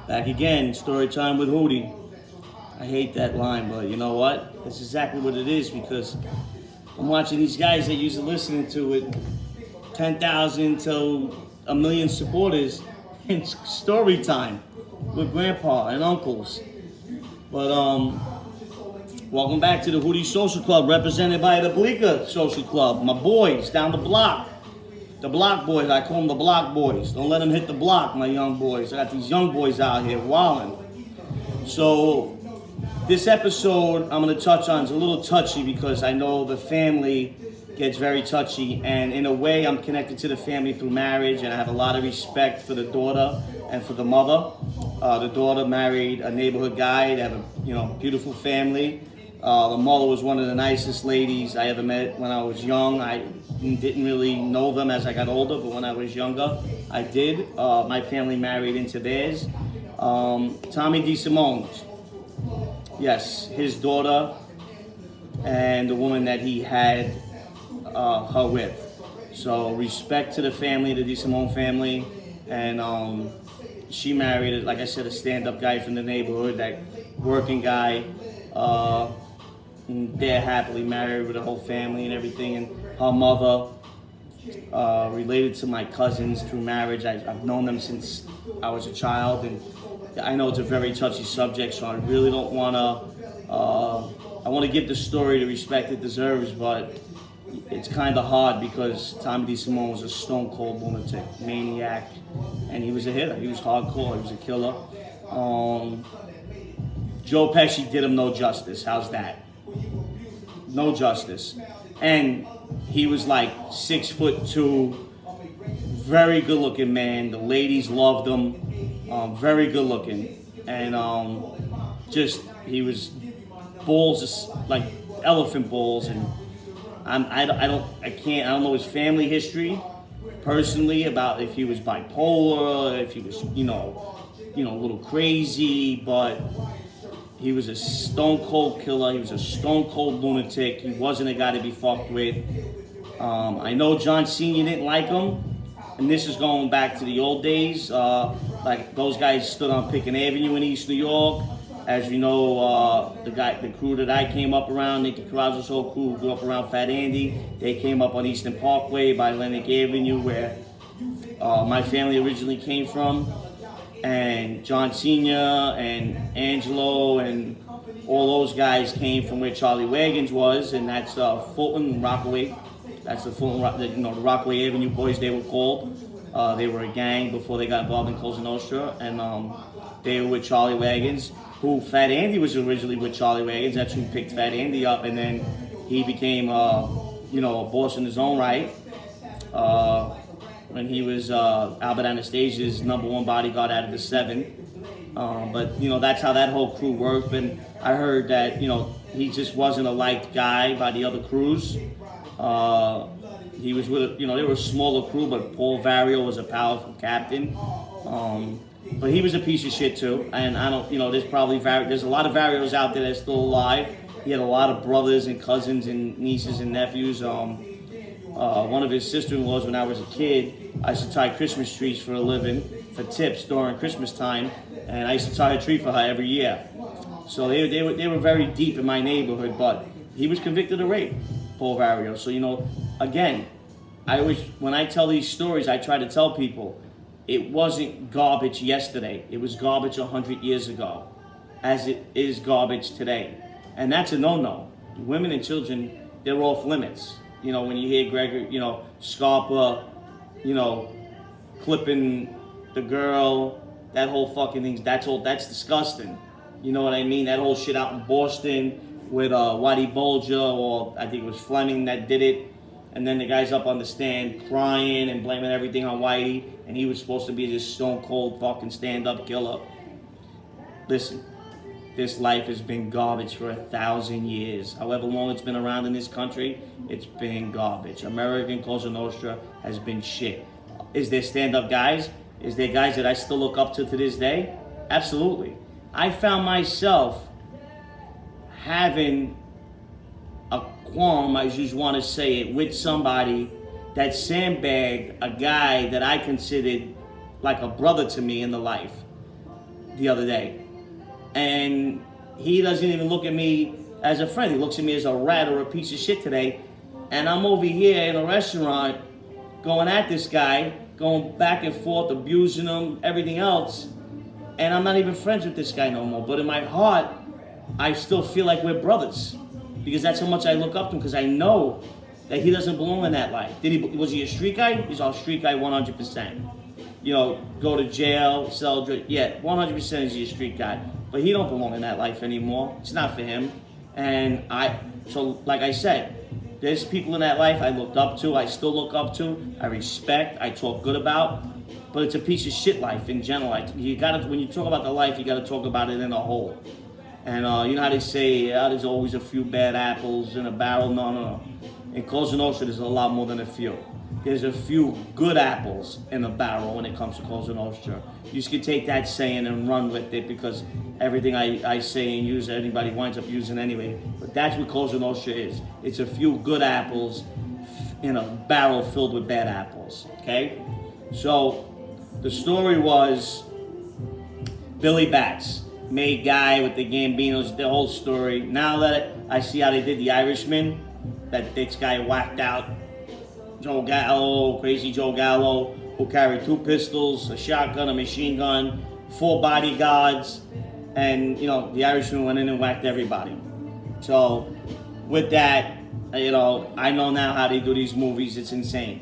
Back again, story time with Hootie. I hate that line, but you know what? That's exactly what it is because I'm watching these guys that used to listening to it, 10,000 to a million supporters, in story time with grandpa and uncles. But welcome back to the Hootie Social Club, represented by the Bleecker Social Club. My boys down the block. The block boys, I call them the block boys. Don't let them hit the block, my young boys. I got these young boys out here wilding. So this episode I'm going to touch on is a little touchy because I know the family gets very touchy, and in a way I'm connected to the family through marriage, and I have a lot of respect for the daughter and for the mother. The daughter married a neighborhood guy. They have a beautiful family. The mother was one of the nicest ladies I ever met when I was young. I didn't really know them as I got older, but when I was younger, I did. My family married into theirs. Tommy DeSimone, yes, his daughter and the woman that he had her with. So respect to the family, the DeSimone family, and she married, like I said, a stand-up guy from the neighborhood, that working guy. They're happily married with the whole family and everything, and her mother, related to my cousins through marriage. I've known them since I was a child, and I know it's a very touchy subject, so I really don't want to, I want to give the story the respect it deserves, but it's kind of hard because Tommy DeSimone was a stone cold lunatic, maniac, and he was a hitter. He was hardcore, he was a killer. Joe Pesci did him no justice. How's that? No justice. And he was like 6'2", very good looking man. The ladies loved him. Very good looking. And he was balls, like elephant balls. And I don't know his family history personally about if he was bipolar, if he was, a little crazy, but he was a stone cold killer. He was a stone cold lunatic. He wasn't a guy to be fucked with. I know John Sr. didn't like him, and this is going back to the old days. Like those guys stood on Pickens Avenue in East New York. As you know, the crew that I came up around, Nicky Carrazzo's whole crew grew up around Fat Andy. They came up on Eastern Parkway by Atlantic Avenue, where my family originally came from. And John Sr. and Angelo and all those guys came from where Charlie Wagons was, and that's Fulton, Rockaway. That's the Fulton, the Rockaway Avenue boys, they were called. They were a gang before they got involved in Cosa Nostra, and they were with Charlie Wagons, who Fat Andy was originally with Charlie Wagons. That's who picked Fat Andy up, and then he became, a boss in his own right. When he was Albert Anastasia's #1 bodyguard out of the 7. But, that's how that whole crew worked. And I heard that, he just wasn't a liked guy by the other crews. He was with, they were a smaller crew, but Paul Vario was a powerful captain. But he was a piece of shit too. And I don't, there's a lot of Varios out there that's still alive. He had a lot of brothers and cousins and nieces and nephews. One of his sister-in-laws, when I was a kid, I used to tie Christmas trees for a living, for tips during Christmas time, and I used to tie a tree for her every year. So they were very deep in my neighborhood, but he was convicted of rape, Paul Vario. So, again, when I tell these stories, I try to tell people, it wasn't garbage yesterday. It was garbage 100 years ago, as it is garbage today. And that's a no-no. Women and children, they're off limits. When you hear Gregory, Scarpa, clipping the girl, that whole fucking thing, that's disgusting. You know what I mean? That whole shit out in Boston with Whitey Bulger, or I think it was Fleming that did it. And then the guy's up on the stand crying and blaming everything on Whitey, and he was supposed to be this stone cold fucking stand-up killer. Listen. This life has been garbage for 1,000 years. However long it's been around in this country, it's been garbage. American Cosa Nostra has been shit. Is there stand-up guys? Is there guys that I still look up to this day? Absolutely. I found myself having a qualm, I just want to say it, with somebody that sandbagged a guy that I considered like a brother to me in the life. the other day. And he doesn't even look at me as a friend. He looks at me as a rat or a piece of shit today. And I'm over here in a restaurant going at this guy, going back and forth, abusing him, everything else. And I'm not even friends with this guy no more. But in my heart, I still feel like we're brothers. Because that's how much I look up to him, because I know that he doesn't belong in that life. Was he a street guy? He's a street guy 100%. You know, go to jail, sell drugs. Yeah, 100% is he a street guy. But he don't belong in that life anymore. It's not for him. And so like I said, there's people in that life I looked up to, I still look up to, I respect, I talk good about. But it's a piece of shit life in general. When you talk about the life, you gotta talk about it in a whole. And you know how they say, there's always a few bad apples in a barrel? No. In Cosa Nostra, there's a lot more than a few. There's a few good apples in a barrel when it comes to Cosa Nostra. You just can take that saying and run with it, because everything I say and use, anybody winds up using anyway. But that's what Cosa Nostra is. It's a few good apples in a barrel filled with bad apples, okay? So the story was Billy Bats, made guy with the Gambinos, the whole story. Now that I see how they did the Irishman, that this guy whacked out Joe Gallo, crazy Joe Gallo, who carried 2 pistols, a shotgun, a machine gun, 4 bodyguards, and you know, the Irishman went in and whacked everybody. So with that, you know, I know now how they do these movies. It's insane.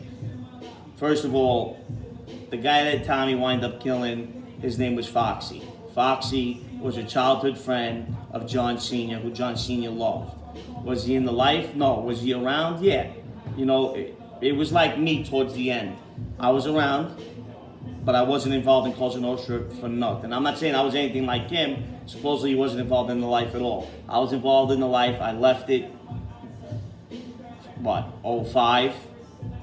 First of all, the guy that Tommy wound up killing, his name was Foxy. Foxy was a childhood friend of John Sr., who John Sr. loved. Was he in the life? No. Was he around? Yeah. You know, it was like me towards the end. I was around, but I wasn't involved in Cosa Nostra for nothing. I'm not saying I was anything like him. Supposedly he wasn't involved in the life at all. I was involved in the life. I left it, 05?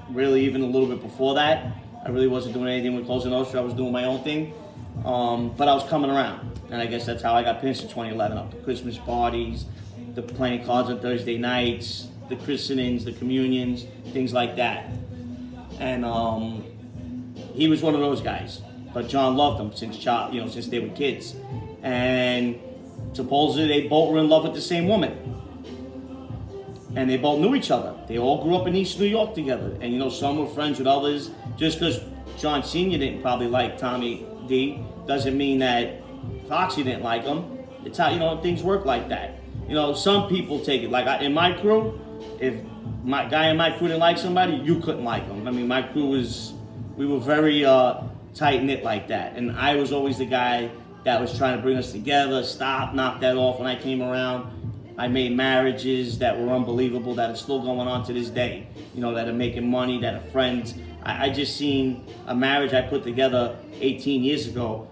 Really even a little bit before that. I really wasn't doing anything with Cosa Nostra. I was doing my own thing. But I was coming around. And I guess that's how I got pinched in 2011. Up the Christmas parties, the playing cards on Thursday nights, the christenings, the communions, things like that. And he was one of those guys. But John loved him since they were kids. And supposedly they both were in love with the same woman. And they both knew each other. They all grew up in East New York together. And you know, some were friends with others. Just because John Sr. didn't probably like Tommy D doesn't mean that Foxy didn't like him. It's how, you know, things work like that. You know, some people take it, like in my crew, if my guy in my crew didn't like somebody, you couldn't like them. I mean, my crew we were very tight-knit like that. And I was always the guy that was trying to bring us together, knock that off. When I came around, I made marriages that were unbelievable, that are still going on to this day. You know, that are making money, that are friends. I just seen a marriage I put together 18 years ago.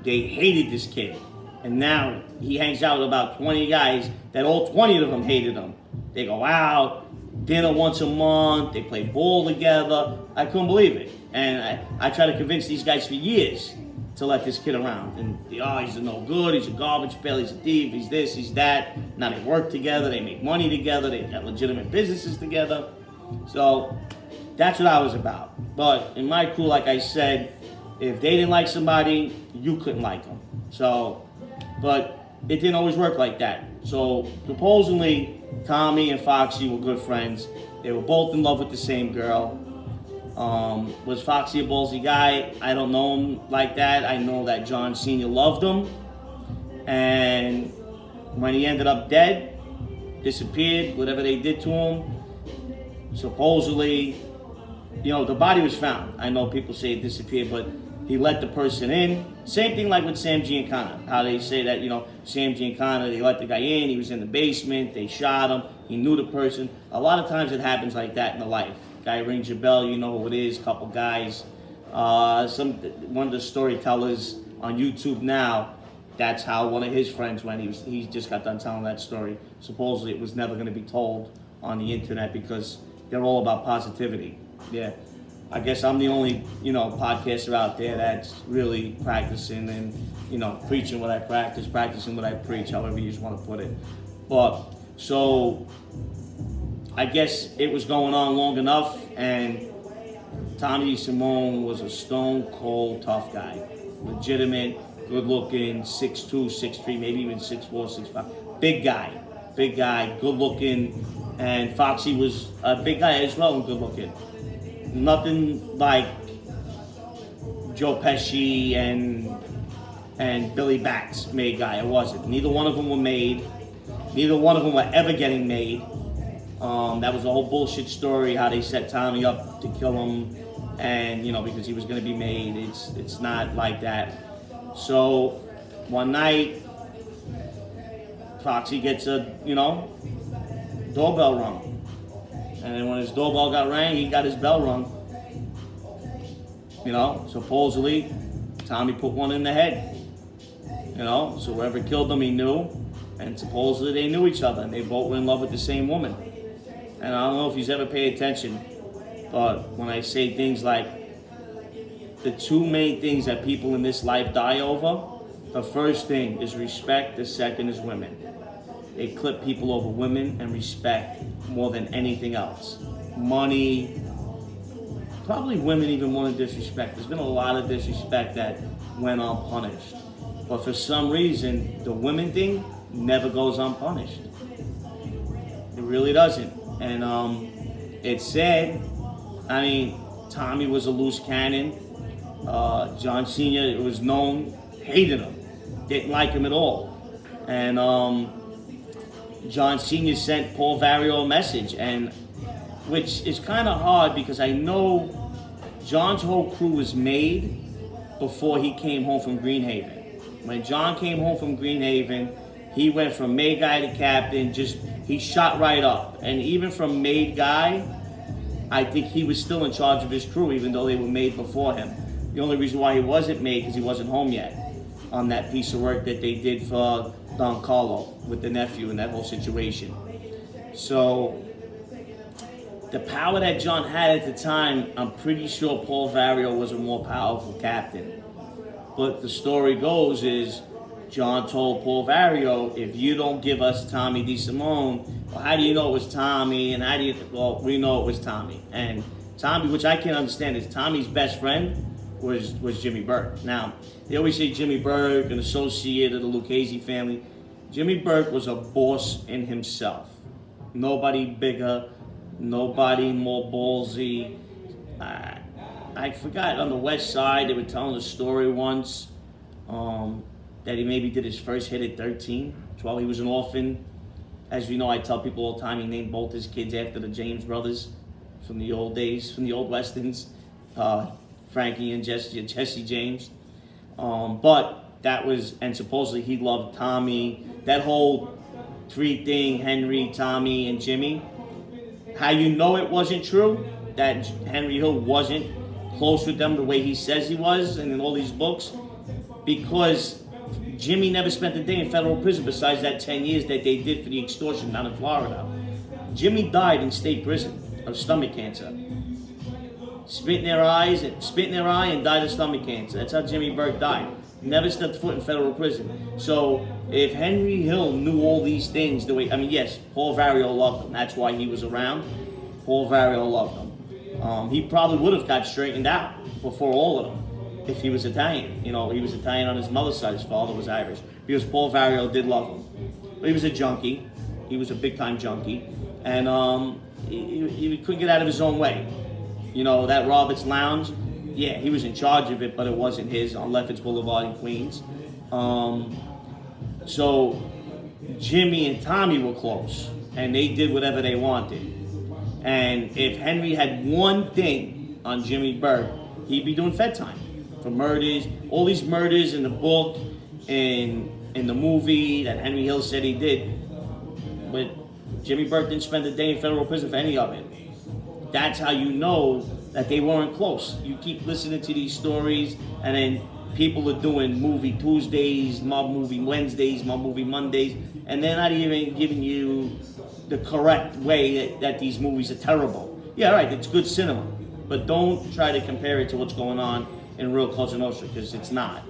They hated this kid. And now he hangs out with about 20 guys that all 20 of them hated him. They go out, dinner once a month, they play ball together. I couldn't believe it. And I tried to convince these guys for years to let this kid around. And he's no good, he's a garbage pail, he's a thief, he's this, he's that. Now they work together, they make money together, they got legitimate businesses together. So that's what I was about. But in my crew, like I said, if they didn't like somebody, you couldn't like them. So, but it didn't always work like that. So supposedly Tommy and Foxy were good friends. They were both in love with the same girl. Was Foxy a ballsy guy? I don't know him like that. I know that John Sr. loved him. And when he ended up dead, disappeared, whatever they did to him, supposedly, you know, the body was found. I know people say it disappeared, but he let the person in. Same thing like with Sam Giancana. How they say that, you know, Sam Giancana, they let the guy in, he was in the basement, they shot him, he knew the person. A lot of times it happens like that in the life. Guy rings your bell, you know who it is, couple guys. One of the storytellers on YouTube now, that's how one of his friends went. He just got done telling that story. Supposedly it was never going to be told on the internet because they're all about positivity. Yeah. I guess I'm the only, you know, podcaster out there that's really practicing and, you know, preaching what I practice, practicing what I preach, however you just want to put it. But, so, I guess it was going on long enough, and Tommy DeSimone was a stone cold tough guy. Legitimate, good looking, 6'2", 6'3", maybe even 6'4", 6'5". Big guy, good looking. And Foxy was a big guy as well and good looking. Nothing like Joe Pesci and Billy Batts made guy. It wasn't. Neither one of them were made. Neither one of them were ever getting made. That was a whole bullshit story how they set Tommy up to kill him, and because he was going to be made. It's not like that. So one night, Foxy gets a doorbell rung, and then when his doorbell got rang, he got his bell rung. Supposedly Tommy put one in the head. So whoever killed him, he knew, and supposedly they knew each other, and they both were in love with the same woman. And I don't know if you've ever paid attention, but when I say things like the two main things that people in this life die over, the first thing is respect, the second is women. They clip people over women and respect more than anything else. Money, probably women even more than disrespect. There's been a lot of disrespect that went unpunished. But for some reason, the women thing never goes unpunished. It really doesn't. And it's sad. I mean, Tommy was a loose cannon. John Sr., it was known, hated him. Didn't like him at all. And John Sr. sent Paul Vario a message, which is kind of hard because I know John's whole crew was made before he came home from Greenhaven. When John came home from Greenhaven, he went from made guy to captain, he shot right up. And even from made guy, I think he was still in charge of his crew, even though they were made before him. The only reason why he wasn't made because he wasn't home yet on that piece of work that they did for Don Carlo with the nephew and that whole situation. So the power that John had at the time, I'm pretty sure Paul Vario was a more powerful captain. But the story goes is John told Paul Vario, if you don't give us Tommy DeSimone, well, how do you know it was Tommy? And well, we know it was Tommy. And Tommy, which I can't understand, is Tommy's best friend was Jimmy Burke. Now, they always say Jimmy Burke, an associate of the Lucchese family. Jimmy Burke was a boss in himself. Nobody bigger, nobody more ballsy. I forgot, on the West Side, they were telling a story once that he maybe did his first hit at 13, 12. He was an orphan. As we know, I tell people all the time, he named both his kids after the James brothers from the old days, from the old Westerns, Frankie and Jesse James. But that was, and supposedly he loved Tommy. That whole three thing, Henry, Tommy, and Jimmy. How you know it wasn't true, that Henry Hill wasn't close with them the way he says he was and in all these books, because Jimmy never spent a day in federal prison besides that 10 years that they did for the extortion down in Florida. Jimmy died in state prison of stomach cancer. Spit in their eye and died of stomach cancer. That's how Jimmy Burke died. Never stepped foot in federal prison. So if Henry Hill knew all these things the way, yes, Paul Vario loved him. That's why he was around. Paul Vario loved him. He probably would have got straightened out before all of them if he was Italian. He was Italian on his mother's side. His father was Irish. Because Paul Vario did love him. But he was a junkie. He was a big-time junkie. And he couldn't get out of his own way. That Roberts Lounge, yeah, he was in charge of it, but it wasn't his, on Lefferts Boulevard in Queens. So Jimmy and Tommy were close, and they did whatever they wanted. And if Henry had one thing on Jimmy Burke, he'd be doing Fed time for murders, all these murders in the book, in the movie that Henry Hill said he did. But Jimmy Burke didn't spend a day in federal prison for any of it. That's how you know that they weren't close. You keep listening to these stories, and then people are doing movie Tuesdays, mob movie Wednesdays, mob movie Mondays, and they're not even giving you the correct way that these movies are terrible. Yeah, right, it's good cinema, but don't try to compare it to what's going on in real Cosa Nostra, because it's not.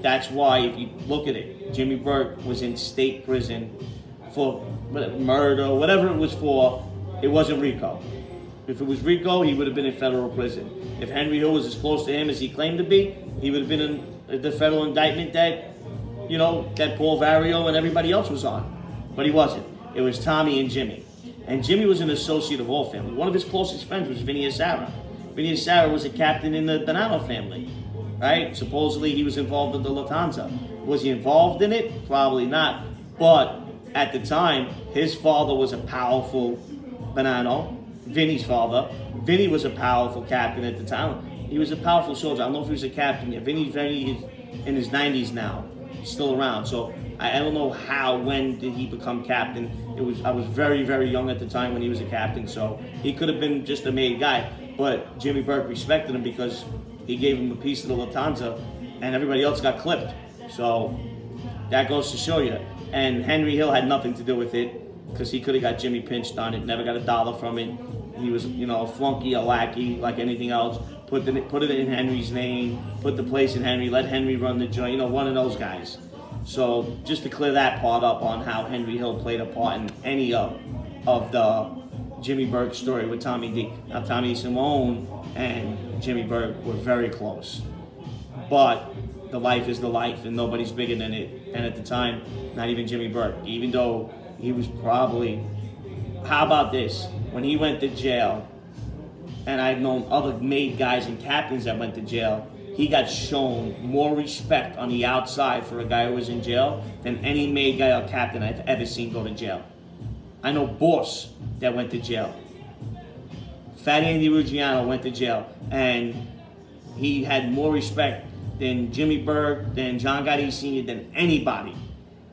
That's why, if you look at it, Jimmy Burke was in state prison for murder, whatever it was for. It wasn't RICO. If it was RICO, he would have been in federal prison. If Henry Hill was as close to him as he claimed to be, he would have been the federal indictment that, that Paul Vario and everybody else was on. But he wasn't. It was Tommy and Jimmy. And Jimmy was an associate of all family. One of his closest friends was Vinny Asara. Vinny Asara was a captain in the Bonanno family, right? Supposedly he was involved in the Lufthansa. Was he involved in it? Probably not. But at the time, his father was a powerful Bonanno, Vinny's father. Vinny was a powerful captain at the time. He was a powerful soldier. I don't know if he was a captain yet. Vinny's in his 90s now. He's still around. So I don't know when did he become captain. I was very, very young at the time when he was a captain. So he could have been just a made guy. But Jimmy Burke respected him because he gave him a piece of the Lufthansa and everybody else got clipped. So that goes to show you. And Henry Hill had nothing to do with it because he could have got Jimmy pinched on it, never got $1 from it. He was, a flunky, a lackey, like anything else. Put it in Henry's name, put the place in Henry, let Henry run the joint, one of those guys. So just to clear that part up on how Henry Hill played a part in any of the Jimmy Burke story with Tommy D. Now Tommy DeSimone and Jimmy Burke were very close. But the life is the life and nobody's bigger than it. And at the time, not even Jimmy Burke, even though he was probably, how about this? When he went to jail, and I've known other made guys and captains that went to jail, he got shown more respect on the outside for a guy who was in jail than any made guy or captain I've ever seen go to jail. I know Boss that went to jail. Fat Andy Ruggiano went to jail, and he had more respect than Jimmy Burke, than John Gotti Sr., than anybody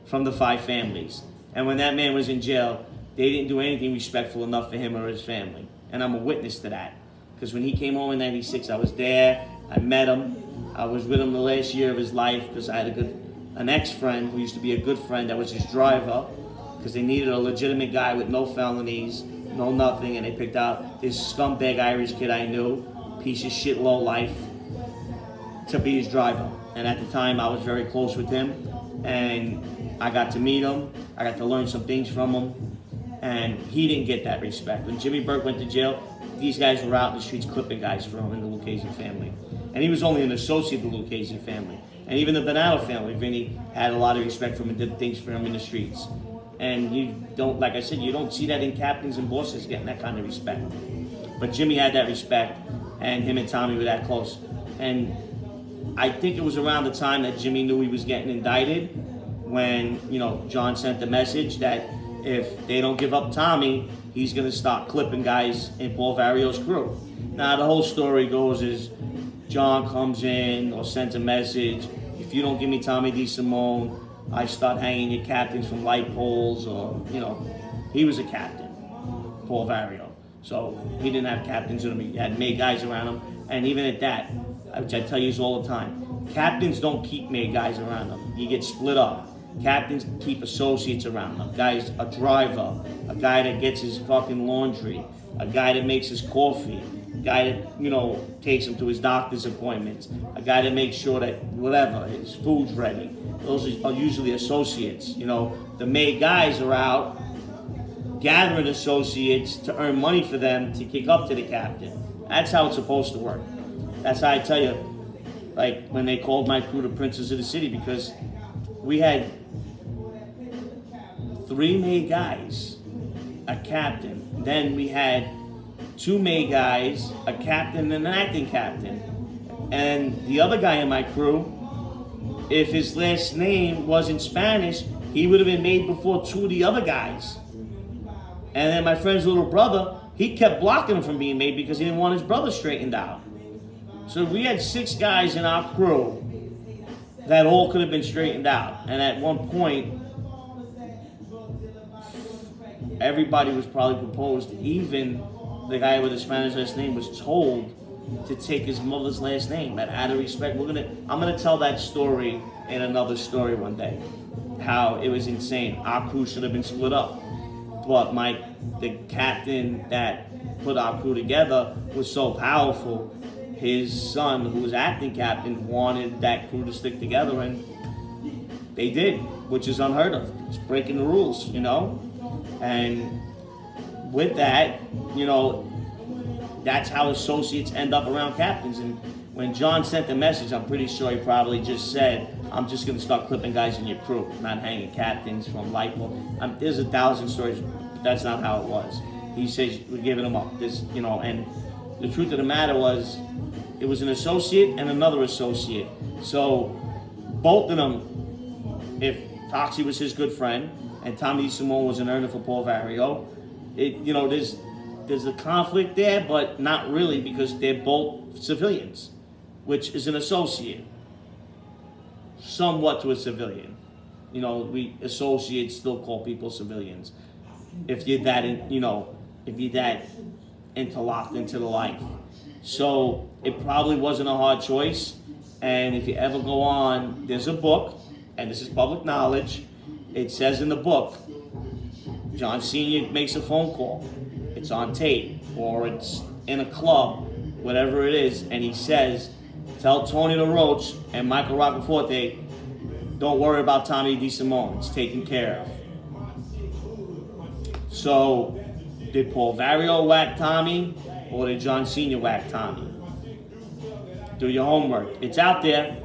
from the 5 families. And when that man was in jail, they didn't do anything respectful enough for him or his family. And I'm a witness to that. Because when he came home in '96, I was there, I met him, I was with him the last year of his life because I had an ex-friend who used to be a good friend that was his driver, because they needed a legitimate guy with no felonies, no nothing, and they picked out this scumbag Irish kid I knew, piece of shit low life, to be his driver. And at the time I was very close with him, and I got to meet him, I got to learn some things from him, and he didn't get that respect. When Jimmy Burke went to jail, these guys were out in the streets clipping guys for him in the Lucchese family. And he was only an associate of the Lucchese family. And even the Bonanno family, Vinny had a lot of respect for him and did things for him in the streets. And you don't, like I said, you don't see that in captains and bosses getting that kind of respect. But Jimmy had that respect, and him and Tommy were that close. And I think it was around the time that Jimmy knew he was getting indicted when, John sent the message that if they don't give up Tommy, he's going to start clipping guys in Paul Vario's crew. Now, the whole story goes is John comes in or sends a message, if you don't give me Tommy DeSimone, I start hanging your captains from light poles, or, he was a captain, Paul Vario. So he didn't have captains with him, he had made guys around him. And even at that, which I tell you all the time, captains don't keep made guys around them. You get split up. Captains keep associates around them. Guys, a driver, a guy that gets his fucking laundry, a guy that makes his coffee, a guy that, takes him to his doctor's appointments, a guy that makes sure that whatever, his food's ready. Those are usually associates. The made guys are out gathering associates to earn money for them to kick up to the captain. That's how it's supposed to work. That's how I tell you, like when they called my crew the Princes of the City, because we had 3 made guys, a captain. Then we had 2 made guys, a captain and an acting captain. And the other guy in my crew, if his last name wasn't Spanish, he would have been made before 2 of the other guys. And then my friend's little brother, he kept blocking him from being made because he didn't want his brother straightened out. So we had 6 guys in our crew that all could have been straightened out. And at one point, everybody was probably proposed. Even the guy with the Spanish last name was told to take his mother's last name. That out of respect, I'm gonna tell that story in another story one day. How it was insane. Our crew should have been split up, but the captain that put our crew together was so powerful. His son, who was acting captain, wanted that crew to stick together, and they did, which is unheard of. It's breaking the rules, And with that, that's how associates end up around captains. And when John sent the message, I'm pretty sure he probably just said, I'm just going to start clipping guys in your crew, not hanging captains from Lipo. There's 1,000 stories, but that's not how it was. He says, we're giving them up. This, and the truth of the matter was, it was an associate and another associate. So both of them, if Foxy was his good friend and Tommy DeSimone was an earner for Paul Vario, there's a conflict there, but not really, because they're both civilians, which is an associate, somewhat to a civilian. We associates still call people civilians. If you're that, if you're that interlocked into the life. So it probably wasn't a hard choice. And if you ever go on, there's a book, and this is public knowledge. It says in the book, John Sr. makes a phone call. It's on tape, or it's in a club, whatever it is, and he says, tell Tony LaRoche and Michael Roccaforte, don't worry about Tommy DeSimone. It's taken care of. So, did Paul Vario whack Tommy, or did John Sr. whack Tommy? Do your homework. It's out there.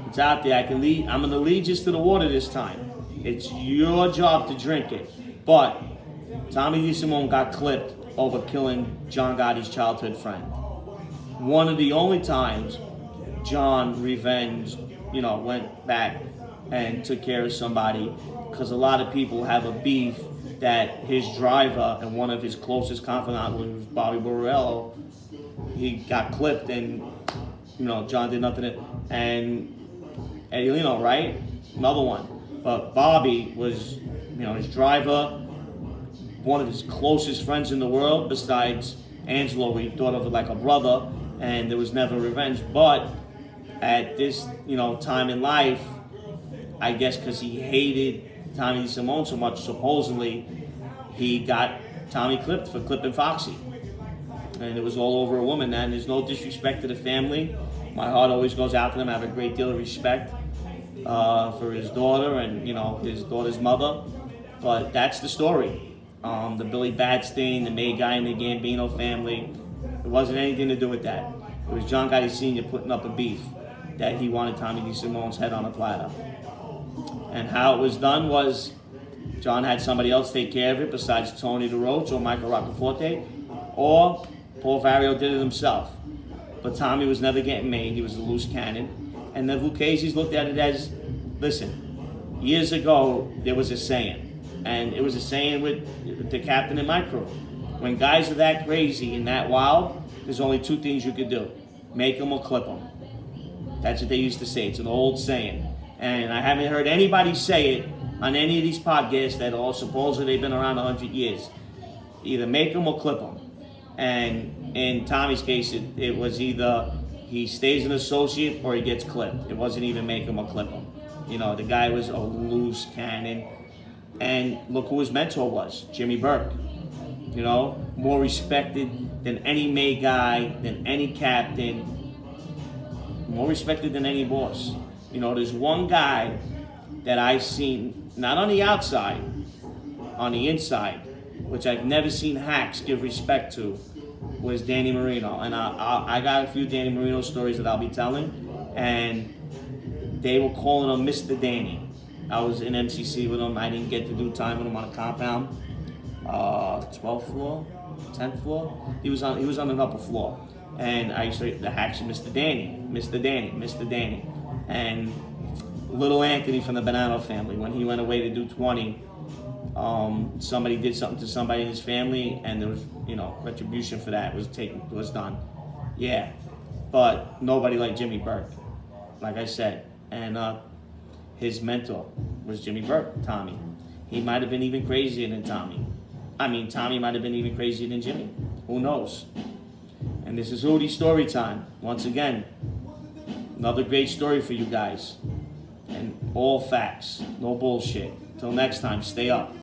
It's out there. I'm going to lead you to the water this time. It's your job to drink it. But Tommy DeSimone got clipped over killing John Gotti's childhood friend. One of the only times John revenged, went back and took care of somebody, because a lot of people have a beef that his driver and one of his closest confidants was Bobby Borrello. He got clipped and, John did nothing. And Eddie, right? Another one. But Bobby was, his driver, one of his closest friends in the world, besides Angelo. He thought of it like a brother, and there was never revenge. But at this, time in life, I guess because he hated Tommy DeSimone so much, supposedly, he got Tommy clipped for clipping Foxy. And it was all over a woman. And there's no disrespect to the family. My heart always goes out to them. I have a great deal of respect for his daughter and, his daughter's mother. But that's the story. The Billy Batstein, the main guy in the Gambino family, it wasn't anything to do with that. It was John Gotti Sr. putting up a beef that he wanted Tommy DeSimone's head on a platter. And how it was done was John had somebody else take care of it besides Tony LaRoche or Michael Roccaforte, or Paul Vario did it himself. But Tommy was never getting made. He was a loose cannon. And the Lucchese's looked at it as, listen, years ago there was a saying, and it was a saying with the captain in my crew. When guys are that crazy and that wild, there's only two things you could do. Make them or clip them. That's what they used to say. It's an old saying. And I haven't heard anybody say it on any of these podcasts that all supposedly they've been around 100 years. Either make them or clip them. And in Tommy's case, it was either he stays an associate or he gets clipped. It wasn't even make him or clip him. The guy was a loose cannon. And look who his mentor was, Jimmy Burke. More respected than any May guy, than any captain, more respected than any boss. There's one guy that I've seen, not on the outside, on the inside, which I've never seen hacks give respect to, was Danny Marino. And I got a few Danny Marino stories that I'll be telling, and they were calling him Mr. Danny. I was in MCC with him. I didn't get to do time with him on a compound. 12th floor, 10th floor. He was on an upper floor. And I used to, the hacks, Mr. Danny, Mr. Danny, Mr. Danny. And little Anthony from the Bonanno family, when he went away to do 20, somebody did something to somebody in his family, and there was, retribution for that was done. Yeah, but nobody like Jimmy Burke, like I said. And his mentor was Jimmy Burke, Tommy. He might have been even crazier than Tommy. Tommy might have been even crazier than Jimmy. Who knows? And this is Hootie Story Time. Once again, another great story for you guys. And all facts, no bullshit. Till next time, stay up.